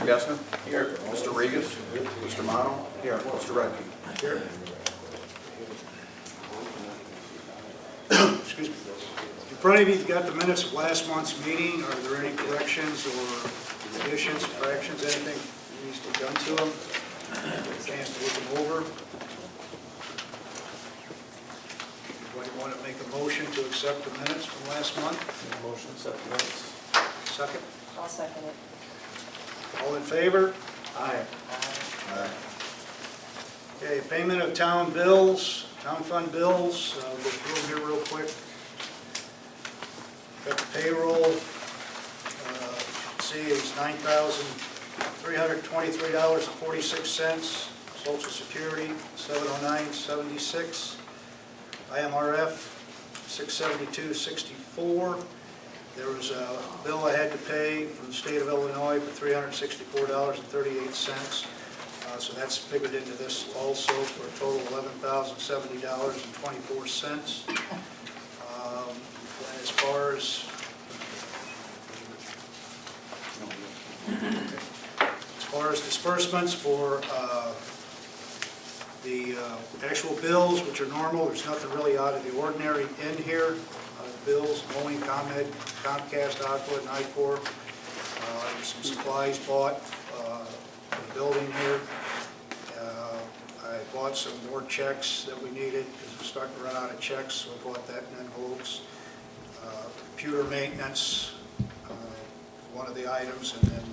Gessner? Here. Mr. Regas? Mr. Mono? Here. Mr. Redkey? Here. Excuse me. In front of you, you've got the minutes of last month's meeting. Are there any corrections or additions, corrections, anything that needs to be done to them? Chance to look them over. Anybody want to make a motion to accept the minutes from last month? Motion to accept the minutes. Second? I'll second it. All in favor? Aye. Aye. Okay, payment of town bills, town fund bills. We'll go through them here real quick. Got the payroll. See, it's $9,323.46. Social Security, $709.76. IMRF, $672.64. There was a bill I had to pay from the state of Illinois for $364.38. So that's figured into this also for a total of $11,070.24. As far as disbursements for the actual bills, which are normal, there's nothing really out of the ordinary in here. Bills, mowing, ComEd, Comcast, Aqua, and ICOR. Some supplies bought for the building here. I bought some more checks that we needed because we're starting to run out of checks, so I bought that in envelopes. Computer maintenance, one of the items, and then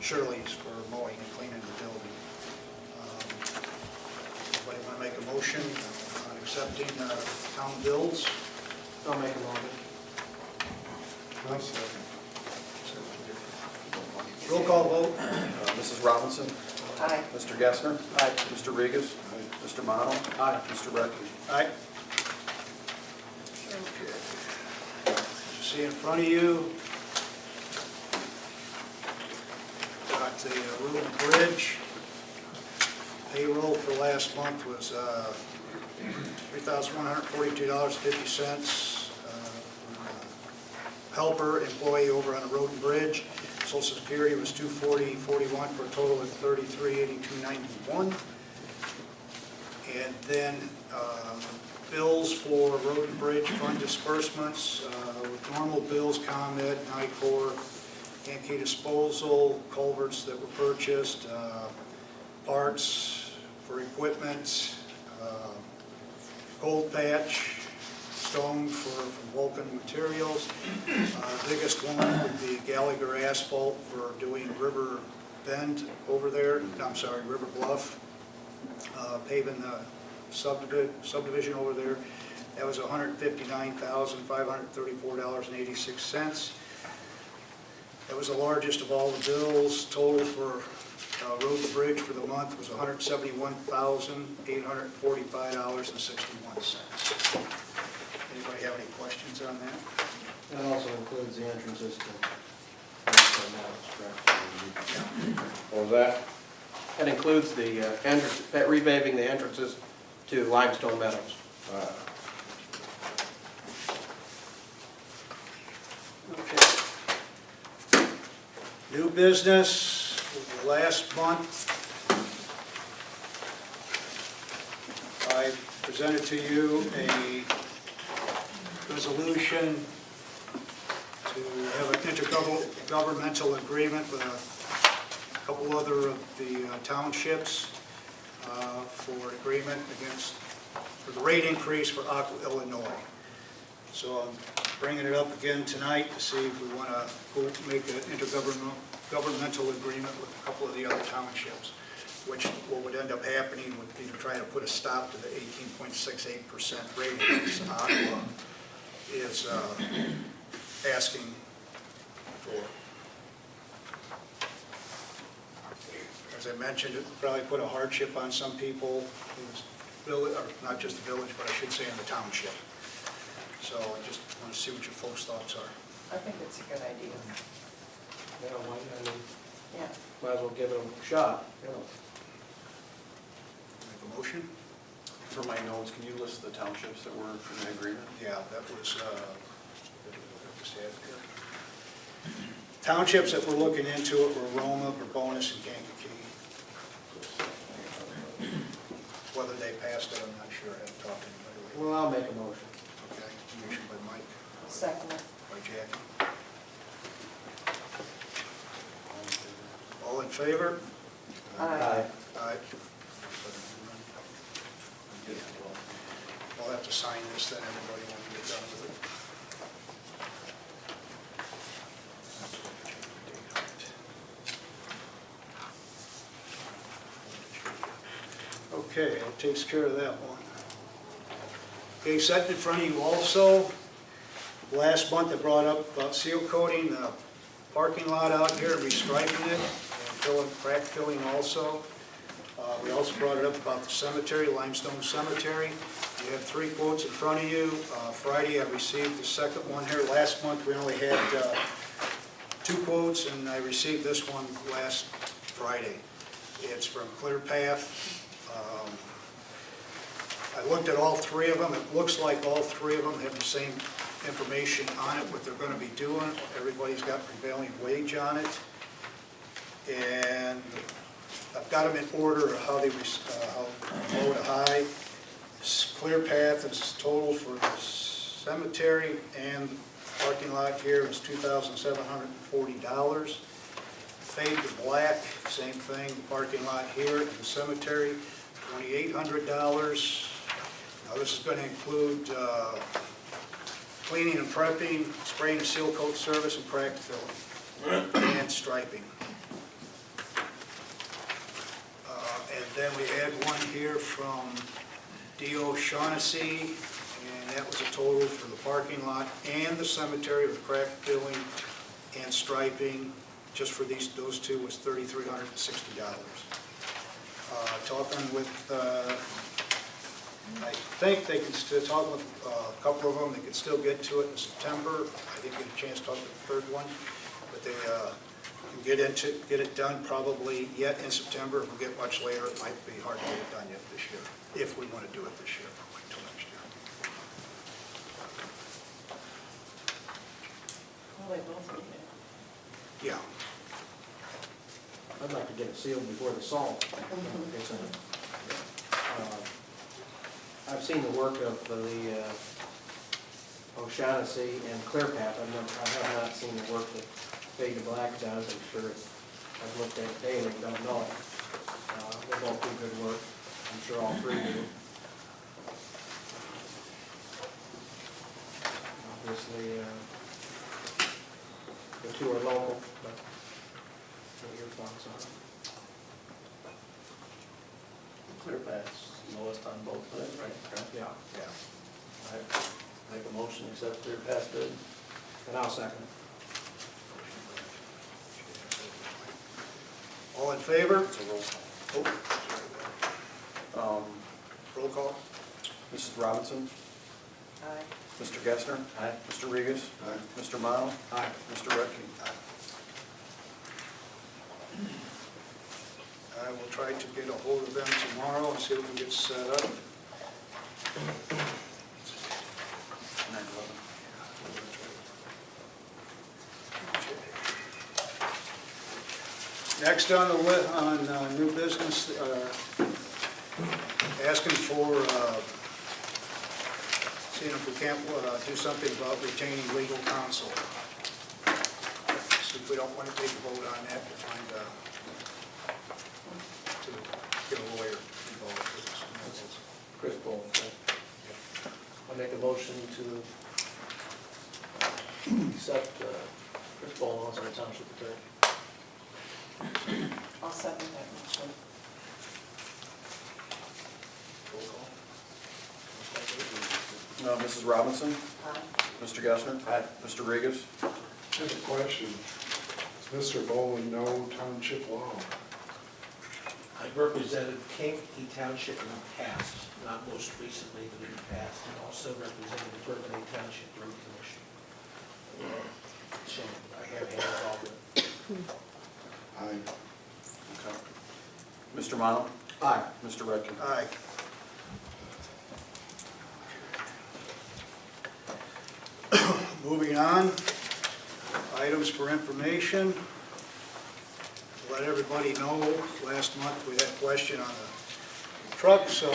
Shirley's for mowing and cleaning the building. Anybody want to make a motion on accepting town bills? I'll make a motion. Roll call vote. Mrs. Robinson? Aye. Mr. Gessner? Aye. Mr. Regas? Mr. Mono? Aye. Mr. Redkey? Aye. Okay. You see in front of you, got the road and bridge. Payroll for last month was $3,142.50. Helper employee over on the road and bridge. Social Security was $240.41 for a total of $3382.91. And then bills for road and bridge fund disbursements, with normal bills, ComEd, NICOR, Yankee disposal, culverts that were purchased, parts for equipment, gold patch, stone from Vulcan Materials. The biggest one would be Gallagher Asphalt for doing River Bend over there, River Bluff, paving the subdivision over there. That was $159,534.86. That was the largest of all the bills. Total for road and bridge for the month was $171,845.61. Anybody have any questions on that? That also includes the entrances to Limestone Meadows, correct? What was that? That includes the entrance, repaving the entrances to Limestone Meadows. Okay. New business. Last month, I presented to you a resolution to have an intergovernmental agreement with a couple other of the townships for agreement for the rate increase for Aqua, Illinois. So I'm bringing it up again tonight to see if we want to make an intergovernmental agreement with a couple of the other townships, which what would end up happening would be to try to put a stop to the 18.68% rate increase Aqua is asking for. As I mentioned, it would probably put a hardship on some people, or not just the village, but I should say in the township. So I just want to see what your folks' thoughts are. I think it's a good idea. Yeah, why, I mean, Yeah. might as well give it a shot, you know. Make a motion? For my notes, can you list the townships that were in the agreement? Yeah, that was Townships that we're looking into it were Roma, Bonus, and Kankakee. Whether they passed it, I'm not sure. I haven't talked to anybody lately. Well, I'll make a motion. Okay, motion by Mike, Second it. by Jackie. All in favor? Aye. Aye. We'll have to sign this then, everybody, when we get done with it. Okay, that takes care of that one. Okay, set in front of you also, last month I brought up about seal coating the parking lot out here, restriping it, and crack filling also. We also brought it up about the cemetery, Limestone Cemetery. You have 3 quotes in front of you. Friday I received the second one here. Last month we only had 2 quotes, and I received this one last Friday. It's from Clear Path. I looked at all 3 of them. It looks like all 3 of them have the same information on it, what they're going to be doing. Everybody's got prevailing wage on it. And I've got them in order of how they, how low to high. Clear Path is total for the cemetery and parking lot here is $2,740. Fade to black, same thing, the parking lot here and the cemetery, $2,800. Now this is going to include cleaning and prepping, spraying and seal coat service, and crack filling, and striping. And then we had one here from D.O. Shaughnessy, and that was a total for the parking lot and the cemetery with crack filling and striping, just for those 2 was $3,360. Talking with, I think they can still, talk with a couple of them, they could still get to it in September. I didn't get a chance to talk to the third one, but they can get it done probably yet in September. If we get much later, it might be hard to get it done yet this year, if we want to do it this year, but wait till next year. Well, they both need it. Yeah. I'd like to get it sealed before the salt. It's I've seen the work of the O'Shaughnessy and Clear Path. I have not seen the work that Fade to Black does. I'm sure I've looked at it daily, don't know it. They both do good work. I'm sure all 3 do. Obviously, the 2 are local, but what are your thoughts on it? Clear Path's lowest on both bids, right? Yeah, Yeah. I make a motion to accept Clear Path's bid. and I'll second it. All in favor? It's a roll call. Roll call. Mrs. Robinson, Aye. Mr. Gessner, Aye. Mr. Regas, Mr. Mono, Aye. Mr. Redkey. I will try to get a hold of them tomorrow and see if we can get set up. 9/11. Next on the list, on new business, asking for, seeing if we can't do something about retaining legal counsel. See if we don't want to take a vote on that to find, to get a lawyer involved with this. Chris Bowl. I make a motion to accept Chris Bowl as our township attorney. I'll second that motion. Roll call. Mrs. Robinson, Aye. Mr. Gessner, Aye. Mr. Regas, I have a question. Does Mr. Bowen know township law? I've represented Kankakee Township in the past, not most recently, but in the past, and also represented the Governmental Township Road Commission. So I have had involvement. Aye. okay. Mr. Mono, Aye. Mr. Redkey. Aye. Moving on, Items for information. To let everybody know, last month we had a question on the truck, so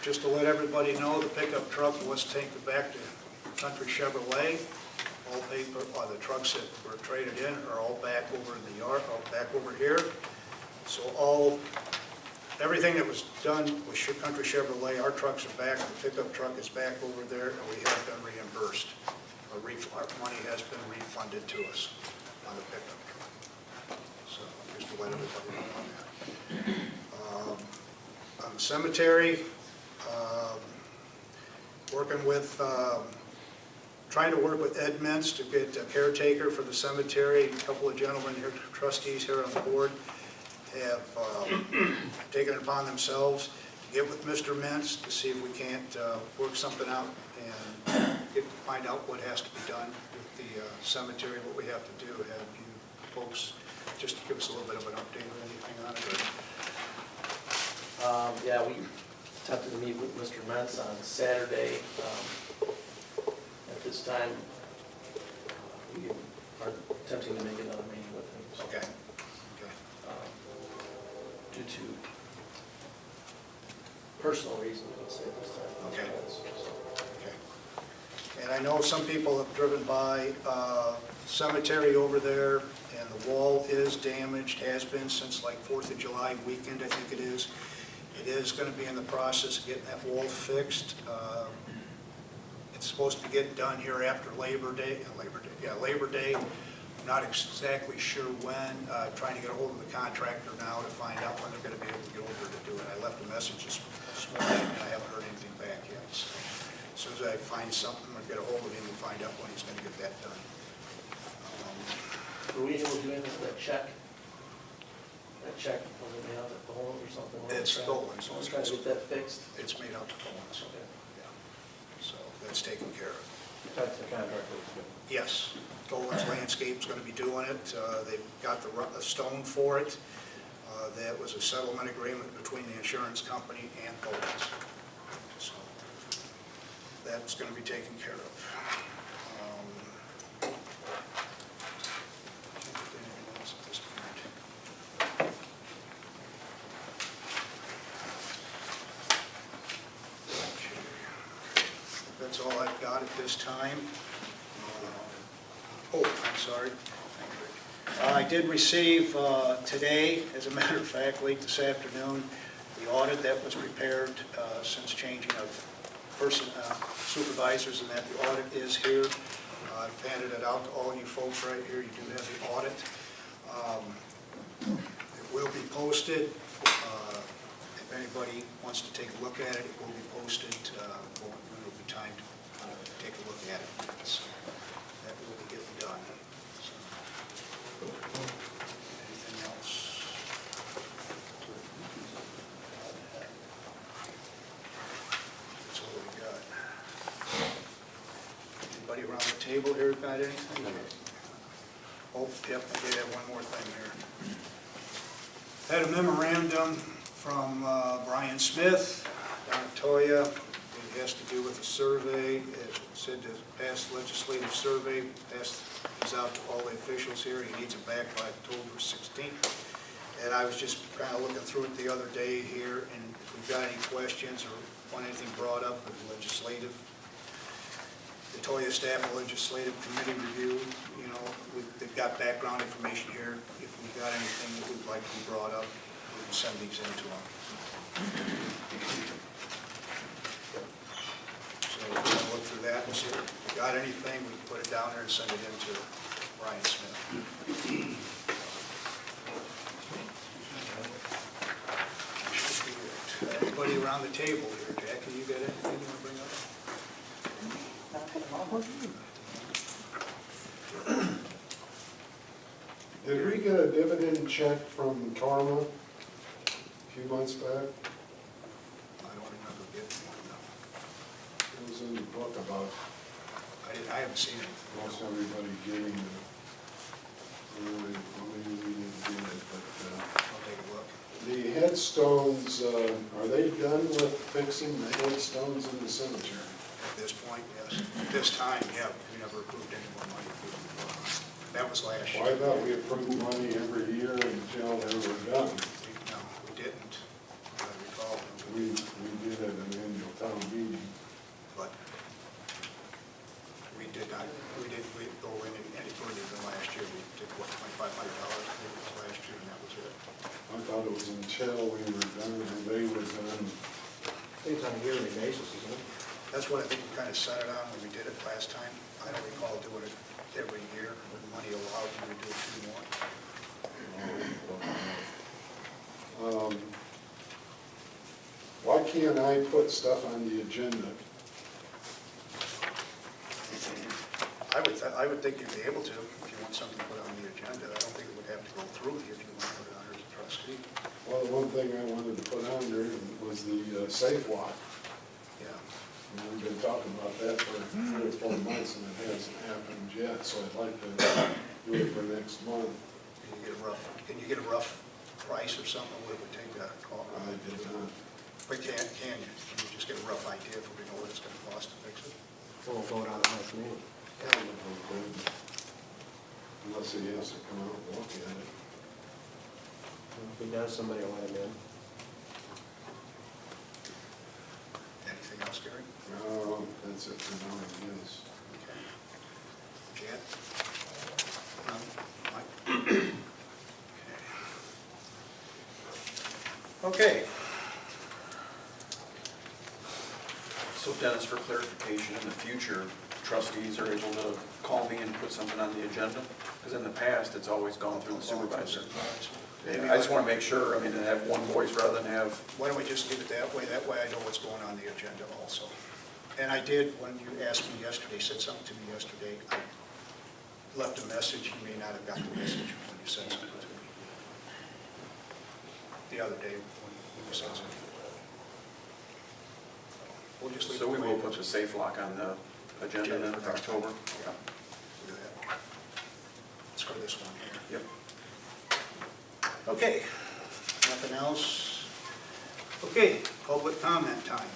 just to let everybody know, the pickup truck was taken back to Country Chevrolet. All paper, the trucks that were traded in are all back over in the yard, back over here. So everything that was done with Country Chevrolet, our trucks are back, the pickup truck is back over there, and we have been reimbursed. Our money has been refunded to us on the pickup truck. So just to let everybody know on that. On the cemetery, trying to work with Ed Mintz to get a caretaker for the cemetery. A couple of gentlemen here, trustees here on the board, have taken it upon themselves to get with Mr. Mintz to see if we can't work something out and find out what has to be done with the cemetery, what we have to do. Have you folks just give us a little bit of an update or anything on it? Yeah, we attempted to meet with Mr. Mentz on Saturday. At this time, we are attempting to make another meeting with him. So, Okay. due to personal reasons, let's say this time. Okay. So, Okay. And I know some people have driven by cemetery over there, and the wall is damaged, has been since like 4th of July weekend, I think it is. It is going to be in the process of getting that wall fixed. It's supposed to be getting done here after Labor Day. Labor Day. I'm not exactly sure when. Trying to get a hold of the contractor now to find out when they're going to be able to get over to do it. I left a message this morning, and I haven't heard anything back yet. So as soon as I find something, I'll get a hold of him and find out when he's going to get that done. were we able to do anything with that check? That check, was it made out at the home or something? It's stolen, so I was trying to get that fixed. It's made out to Owens. Okay. Yeah. So that's taken care of. That's the contractor was good. Yes, Dolan's Landscape's going to be doing it. They've got the stone for it. That was a settlement agreement between the insurance company and Dolan's. So that's going to be taken care of. Anything else at this point? Okay. That's all I've got at this time. Oh, I'm sorry. I did receive today, as a matter of fact, late this afternoon, the audit that was prepared since changing of supervisors, and that the audit is here. I've handed it out to all you folks right here. You do have the audit. It will be posted. If anybody wants to take a look at it, it will be posted. There will be time to take a look at it. So that will be getting done. So, anything else? That's all we got. Anybody around the table here got anything? Oh, yep, I did have one more thing here. Had a memorandum from Brian Smith down in Toya. It has to do with a survey. It said to pass legislative survey, pass these out to all the officials here. He needs it back by October 16th. And I was just kind of looking through it the other day here, and if we've got any questions or want anything brought up with legislative, the Toya Staff Legislative Committee review, you know, they've got background information here. If we've got anything that we'd like to be brought up, we can send these in to them. So we're going to look through that and see if we got anything, we can put it down there and send it in to Brian Smith. Should be it. Anybody around the table here? Jackie, you got anything you want to bring up? Did we get a dividend check from Karma a few months back? I don't remember getting one, no. It was in the book about I haven't seen it. most everybody getting it. Maybe we need to get it, but I'll take a look. the headstones, are they done with fixing the headstones in the cemetery? At this point, yes. At this time, yeah, we never approved any more money for them. That was last Well, I year. thought we approved money every year until they were done. No, we didn't, as I recall. We did at an annual town meeting. But we didn't go any further than last year. We did, what, $2,500 last year, and that was it. I thought it was until we were done, and they was done. I think it's on a yearly basis, isn't it? That's what I think we kind of set it on when we did it last time. I don't recall doing it every year, when money allowed you to do a few more. Why can't I put stuff on the agenda? I would think you'd be able to, if you want something put on the agenda. I don't think it would have to go through you if you want to put it on as a trustee. Well, the one thing I wanted to put on there was the safe lock. Yeah. And we've been talking about that for 3 or 4 months, and it hasn't happened yet, so I'd like to do it for next month. Can you get a rough price or something, what it would take to call? I did not. But can you? Can you just get a rough idea if we know what it's going to cost to fix it? We'll vote on it next meeting. Unless he has to come out and look at it. If he does, somebody will let him in. Anything else, Gary? No, that's it for now, I guess. Okay. Jan? Mike? Okay. So Dennis, for clarification, in the future, trustees are able to call me and put something on the agenda? Because in the past, it's always gone through the supervisor. Maybe I just want to make sure, I mean, to have one voice rather than have, Why don't we just leave it that way? That way I know what's going on the agenda also. And I did, when you asked me yesterday, said something to me yesterday, I left a message. You may not have got the message when you said something to me. The other day when you said something. We'll just leave it so we the way will it put the is. safe lock on the agenda then for October? Yeah. Do that. It's for this one here. Yep. Okay, nothing else? Okay, public comment time.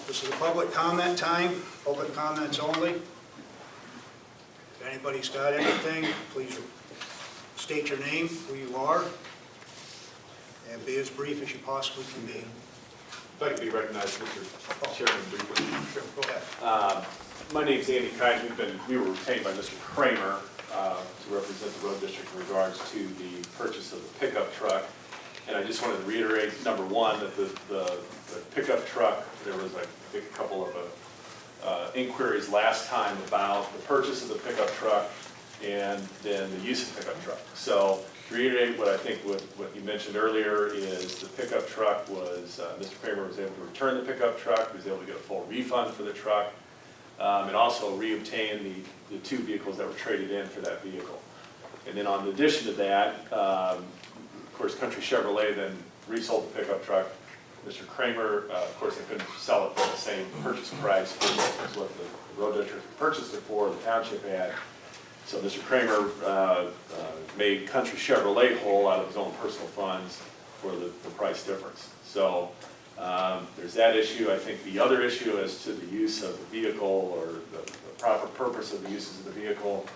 This is a public comment time, public comments only. If anybody's got anything, please state your name, who you are, and be as brief as you possibly can be. If I could be recognized, Mr. Chairman, briefly. Sure, go ahead. My name's Andy Kite. We were retained by Mr. Kramer to represent the road district in regards to the purchase of the pickup truck. And I just wanted to reiterate, number one, that the pickup truck, there was, I think, a couple of inquiries last time about the purchase of the pickup truck and then the use of the pickup truck. So to reiterate what I think what you mentioned earlier is the pickup truck was, Mr. Kramer was able to return the pickup truck, he was able to get a full refund for the truck, and also reobtain the 2 vehicles that were traded in for that vehicle. And then in addition to that, of course, Country Chevrolet then resold the pickup truck. Mr. Kramer, of course, they couldn't sell it for the same purchase price as what the road district purchased it for, the township had. So Mr. Kramer made Country Chevrolet whole out of his own personal funds for the price difference. So there's that issue. I think the other issue as to the use of the vehicle or the proper purpose of the uses of the vehicle.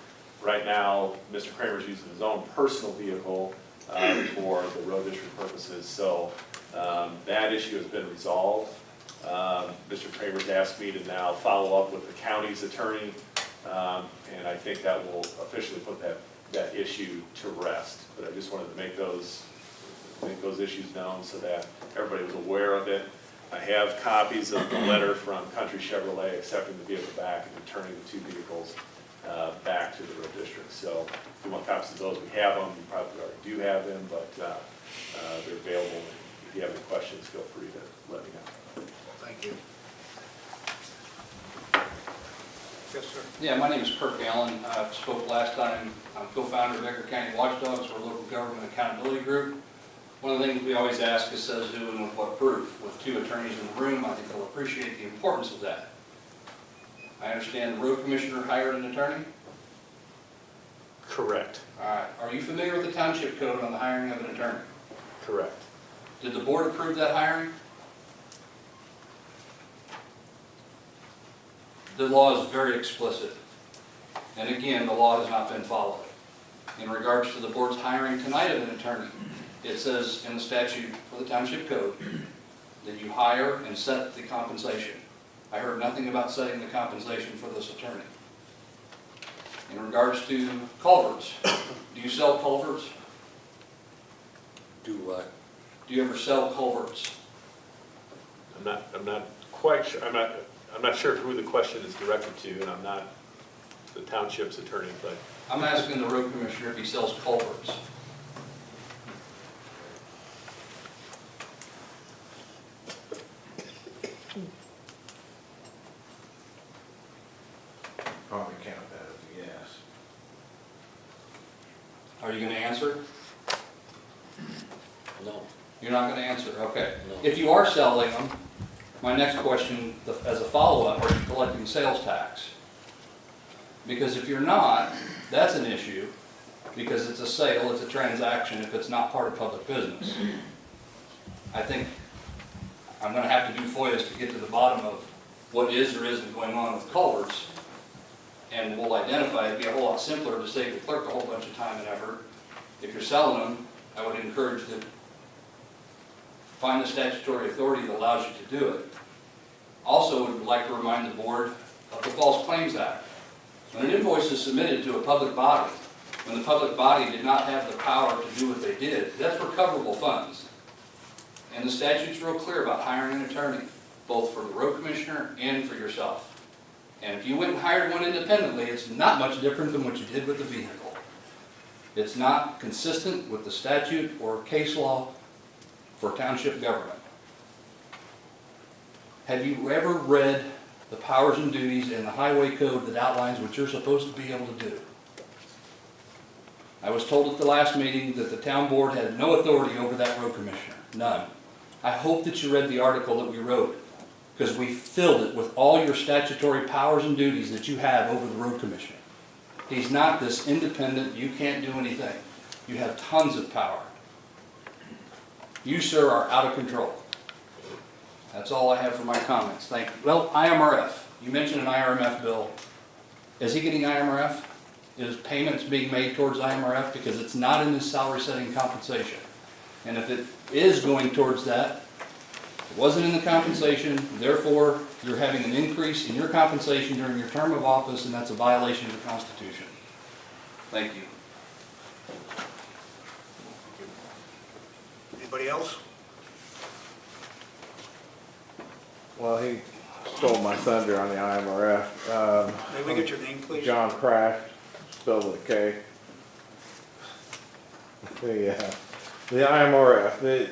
Right now, Mr. Kramer's using his own personal vehicle for the road district purposes. So that issue has been resolved. Mr. Kramer's asked me to now follow up with the county's attorney, and I think that will officially put that issue to rest. But I just wanted to make those issues known so that everybody was aware of it. I have copies of the letter from Country Chevrolet accepting the vehicle back and returning the 2 vehicles back to the road district. So if you want copies of those, we have them. You probably already do have them, but they're available. If you have any questions, feel free to let me know. Thank you. Yes, sir. Yeah, my name is Kirk Allen. I spoke last time. I'm co-founder of Becker County Watchdogs. We're a local government accountability group. One of the things we always ask is says who and with what proof. With 2 attorneys in the room, I think they'll appreciate the importance of that. I understand the road commissioner hired an attorney? Correct. All right. Are you familiar with the township code on the hiring of an attorney? Correct. Did the board approve that hiring? The law is very explicit. And again, the law has not been followed. In regards to the board's hiring tonight of an attorney, it says in the statute for the township code that you hire and set the compensation. I heard nothing about setting the compensation for this attorney. In regards to culverts, do you sell culverts? Do what? Do you ever sell culverts? I'm not quite sure, I'm not sure who the question is directed to, and I'm not the township's attorney, but I'm asking the road commissioner if he sells culverts. Probably count that as a yes. Are you going to answer? No. You're not going to answer, okay. No. If you are selling them, my next question, as a follow-up, are you collecting sales tax? Because if you're not, that's an issue, because it's a sale, it's a transaction, if it's not part of public business. I think I'm going to have to do FOIAs to get to the bottom of what is or isn't going on with culverts, and we'll identify it. It'd be a whole lot simpler to save the clerk a whole bunch of time and effort. If you're selling them, I would encourage to find the statutory authority that allows you to do it. Also, would like to remind the board of the False Claims Act. When an invoice is submitted to a public body, when the public body did not have the power to do what they did, that's recoverable funds. And the statute's real clear about hiring an attorney, both for the road commissioner and for yourself. And if you went and hired one independently, it's not much different than what you did with the vehicle. It's not consistent with the statute or case law for township government. Have you ever read the powers and duties in the highway code that outlines what you're supposed to be able to do? I was told at the last meeting that the town board had no authority over that road commissioner, none. I hope that you read the article that we wrote, because we filled it with all your statutory powers and duties that you have over the road commissioner. He's not this independent, you can't do anything. You have tons of power. You, sir, are out of control. That's all I have for my comments. Thank you. Well, IMRF. You mentioned an IMRF bill. Is he getting IMRF? Is payments being made towards IMRF? Because it's not in his salary setting compensation. And if it is going towards that, it wasn't in the compensation, therefore you're having an increase in your compensation during your term of office, and that's a violation of the Constitution. Thank you. Anybody else? Well, he stole my thunder on the IMRF. May we get your name, please? John Kraft, spelled with a K. The IMRF, the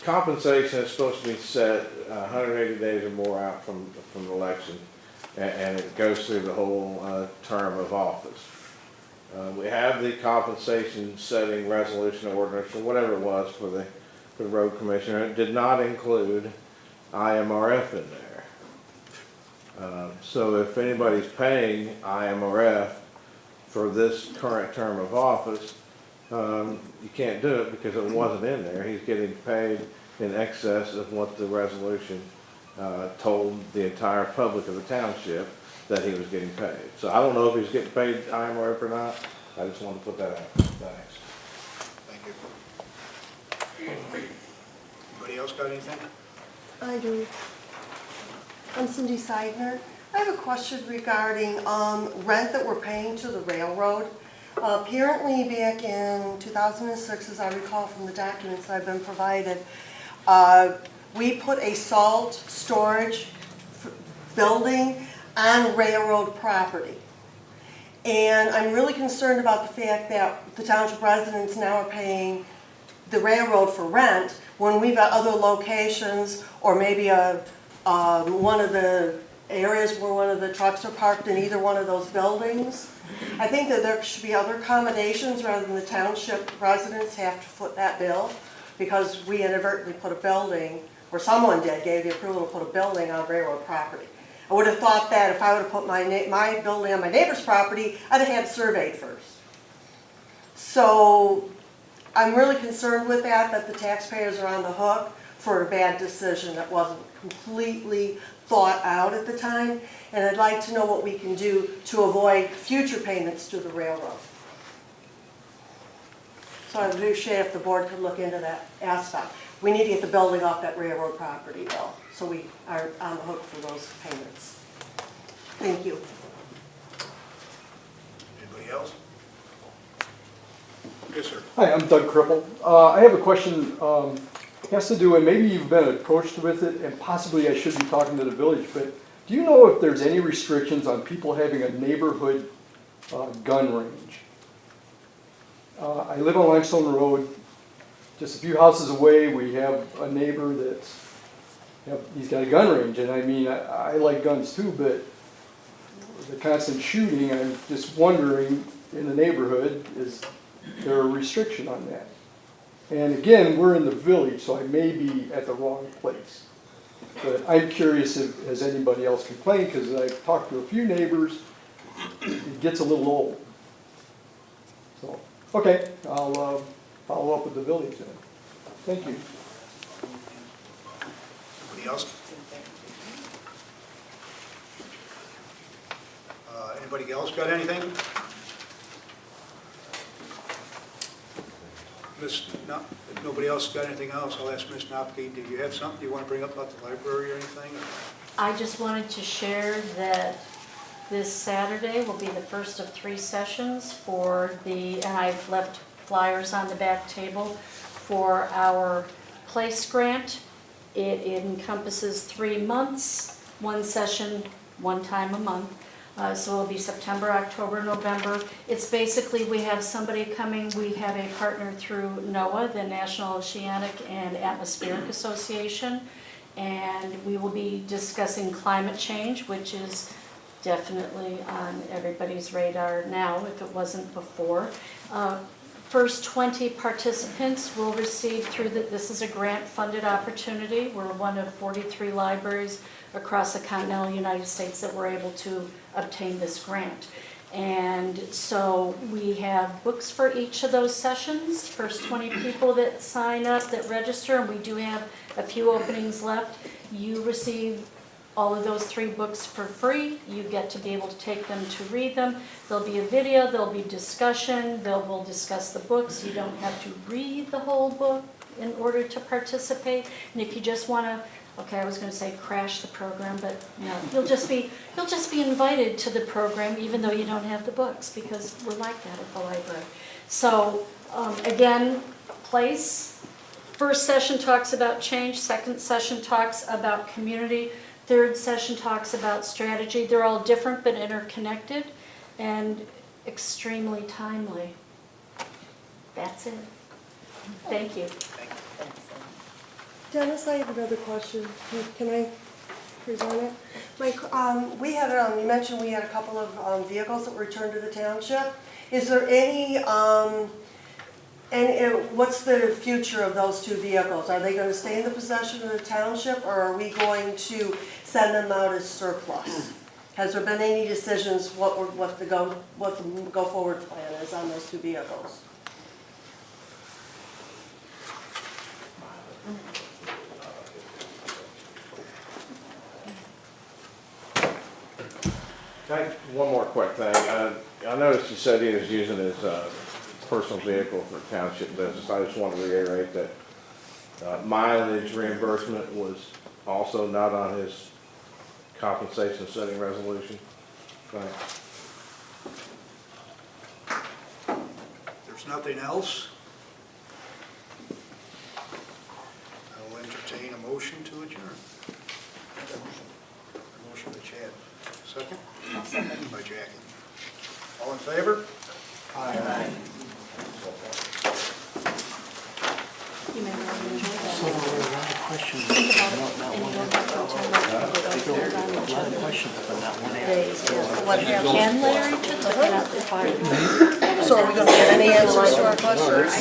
compensation is supposed to be set 180 days or more out from the election, and it goes through the whole term of office. We have the compensation setting resolution ordinance, or whatever it was for the road commissioner. It did not include IMRF in there. So if anybody's paying IMRF for this current term of office, you can't do it because it wasn't in there. He's getting paid in excess of what the resolution told the entire public of the township that he was getting paid. So I don't know if he's getting paid IMRF or not. I just wanted to put that out. Thanks. Thank you. Anybody else got anything? I do. I'm Cindy Seidner. I have a question regarding rent that we're paying to the railroad. Apparently back in 2006, as I recall from the documents that I've been provided, we put a salt storage building on railroad property. And I'm really concerned about the fact that the township residents now are paying the railroad for rent when we've got other locations, or maybe one of the areas where one of the trucks are parked in either one of those buildings. I think that there should be other accommodations rather than the township residents have to foot that bill, because we inadvertently put a building, or someone did, gave the approval to put a building on railroad property. I would have thought that if I would have put my building on my neighbor's property, I'd have had it surveyed first. So I'm really concerned with that the taxpayers are on the hook for a bad decision that wasn't completely thought out at the time. And I'd like to know what we can do to avoid future payments to the railroad. So I'd appreciate if the board could look into that aspect. We need to get the building off that railroad property though, so we are on the hook for those payments. Thank you. Anybody else? Yes, sir. Hi, I'm Doug Cripple. I have a question, it has to do, and maybe you've been approached with it, and possibly I should be talking to the village, but do you know if there's any restrictions on people having a neighborhood gun range? I live on Limestone Road, just a few houses away, we have a neighbor that's, he's got a gun range, and I mean, I like guns too, but the constant shooting, I'm just wondering, in the neighborhood, is there a restriction on that? And again, we're in the village, so I may be at the wrong place. But I'm curious if, has anybody else complained, because I've talked to a few neighbors, it gets a little old. So, okay, I'll follow up with the village then. Thank you. Anybody else? Anybody else got anything? No, if nobody else got anything else, I'll ask Ms. Nopke, do you have something you want to bring up about the library or anything? I just wanted to share that this Saturday will be the first of 3 sessions for and I've left flyers on the back table for our place grant. It encompasses 3 months, 1 session, 1 time a month. So it'll be September, October, November. It's basically, we have somebody coming, we have a partner through NOAA, the National Oceanic and Atmospheric Association, and we will be discussing climate change, which is definitely on everybody's radar now, if it wasn't before. First 20 participants will receive this is a grant-funded opportunity. We're one of 43 libraries across the continental United States that were able to obtain this grant. And so we have books for each of those sessions. First 20 people that sign up, that register, and we do have a few openings left, you receive all of those 3 books for free. You get to be able to take them to read them. There'll be a video, there'll be discussion, we'll discuss the books. You don't have to read the whole book in order to participate. And if you just want to, okay, I was going to say crash the program, but no, you'll just be invited to the program even though you don't have the books, because we're like that at the library. So again, place. First session talks about change, second session talks about community, third session talks about strategy. They're all different but interconnected and extremely timely. That's it. Thank you. Dennis, I have another question. Can I present it? Like, we had, you mentioned we had a couple of vehicles that were returned to the township. Is there any, what's the future of those 2 vehicles? Are they going to stay in the possession of the township, or are we going to send them out as surplus? Has there been any decisions what the go forward plan is on those 2 vehicles? One more quick thing. I noticed you said he was using his personal vehicle for township business. I just want to reiterate that mileage reimbursement was also not on his compensation setting resolution. Thanks. There's nothing else? I will entertain a motion to adjourn. A motion by Chad. Second? Second by Jackie. All in favor? Aye. You may want to enjoy that. So there were a lot of questions, Think but about not it, and one you don't answer. have to attend like you There go were there on a lot of agenda. questions, but not one They, answer. What happened? and Larry took it out the fire. So are we going to get any answers to our questions?